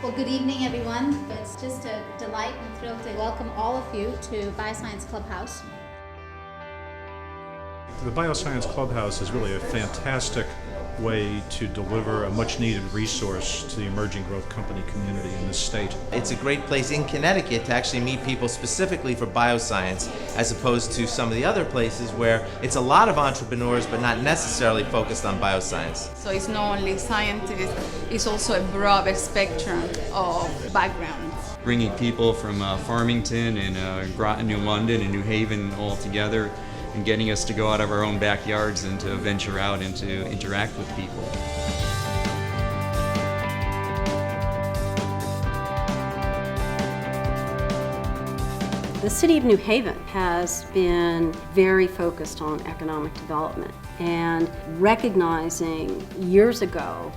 Well, good evening, everyone. It's just a delight and thrill to welcome all of you to Bioscience Clubhouse. The Bioscience Clubhouse is really a fantastic way to deliver a much-needed resource to the emerging growth company community in this state. It's a great place in Connecticut to actually meet people specifically for bioscience, as opposed to some of the other places where it's a lot of entrepreneurs but not necessarily focused on bioscience. So it's not only scientists, it's also a broader spectrum of backgrounds. Bringing people from Farmington and Groton, New London and New Haven all together, and getting us to go out of our own backyards and to venture out and to interact with people. The City of New Haven has been very focused on economic development and recognizing years ago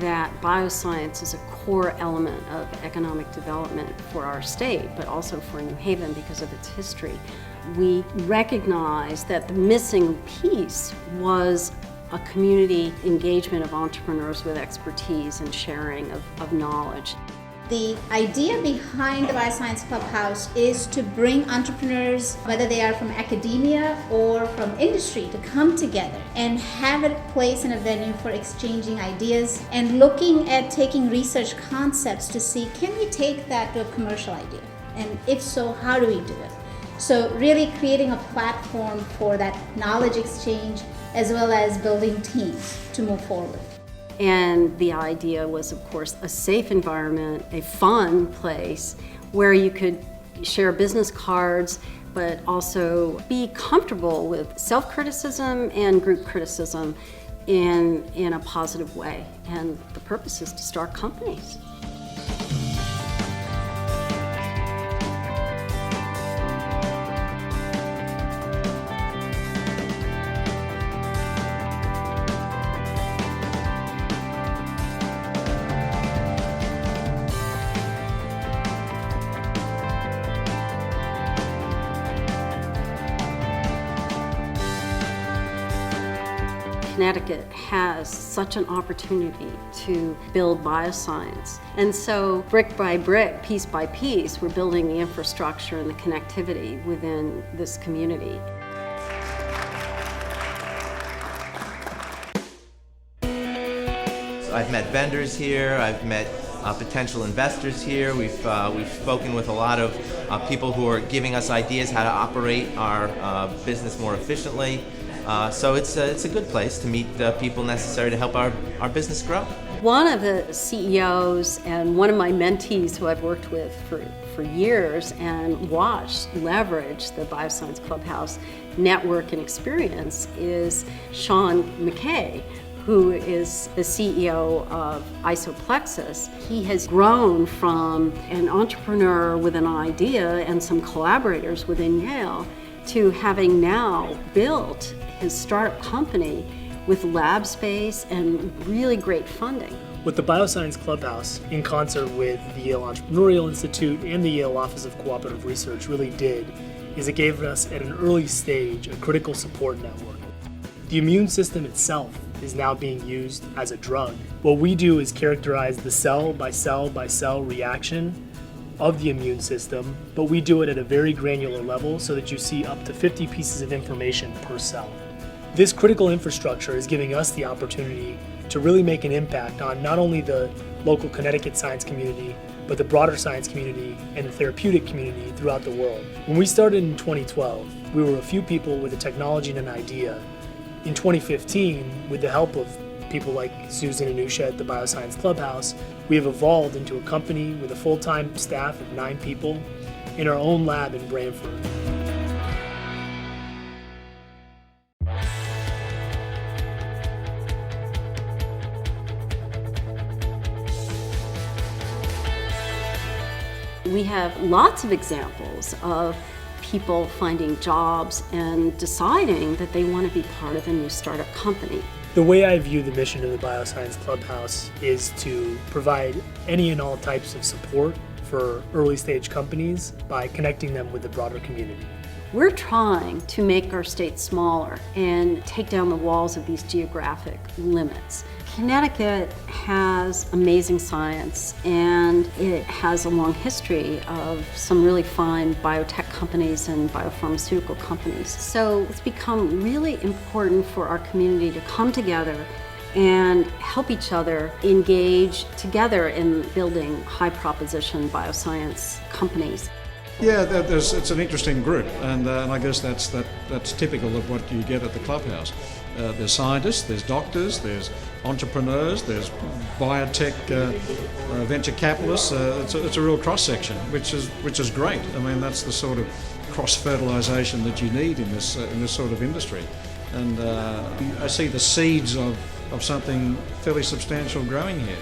that bioscience is a core element of economic development for our state, but also for New Haven because of its history. We recognized that the missing piece was a community engagement of entrepreneurs with expertise and sharing of knowledge. The idea behind the Bioscience Clubhouse is to bring entrepreneurs, whether they are from academia or from industry, to come together and have a place and a venue for exchanging ideas and looking at taking research concepts to see, can we take that to a commercial idea? And if so, how do we do it? So really creating a platform for that knowledge exchange as well as building teams to move forward. And the idea was, of course, a safe environment, a fun place where you could share business cards, but also be comfortable with self-criticism and group criticism in a positive way. And the purpose is to start companies. Connecticut has such an opportunity to build bioscience. And so brick by brick, piece by piece, we're building the infrastructure and the connectivity within this community. So I've met vendors here, I've met potential investors here. We've spoken with a lot of people who are giving us ideas how to operate our business more efficiently. So it's a good place to meet people necessary to help our business grow. One of the CEOs and one of my mentees who I've worked with for years and watched leverage the Bioscience Clubhouse network and experience is Sean McKay, who is the CEO of Isoplexis. He has grown from an entrepreneur with an idea and some collaborators within Yale to having now built his startup company with lab space and really great funding. What the Bioscience Clubhouse, in concert with the Yale Entrepreneurial Institute and the Yale Office of Cooperative Research, really did is it gave us at an early stage a critical support network. The immune system itself is now being used as a drug. What we do is characterize the cell by cell by cell reaction of the immune system, but we do it at a very granular level so that you see up to 50 pieces of information per cell. This critical infrastructure is giving us the opportunity to really make an impact on not only the local Connecticut science community, but the broader science community and the therapeutic community throughout the world. When we started in 2012, we were a few people with a technology and an idea. In 2015, with the help of people like Susan and Usha at the Bioscience Clubhouse, we have evolved into a company with a full-time staff of 9 people in our own lab in Branford. We have lots of examples of people finding jobs and deciding that they want to be part of a new startup company. The way I view the mission of the Bioscience Clubhouse is to provide any and all types of support for early stage companies by connecting them with the broader community. We're trying to make our state smaller and take down the walls of these geographic limits. Connecticut has amazing science, and it has a long history of some really fine biotech companies and biopharmaceutical companies. So it's become really important for our community to come together and help each other engage together in building high proposition bioscience companies. Yeah, it's an interesting group, and I guess that's typical of what you get at the clubhouse. There's scientists, there's doctors, there's entrepreneurs, there's biotech venture capitalists. It's a real cross section, which is great. I mean, that's the sort of cross fertilization that you need in this sort of industry, and I see the seeds of something fairly substantial growing here.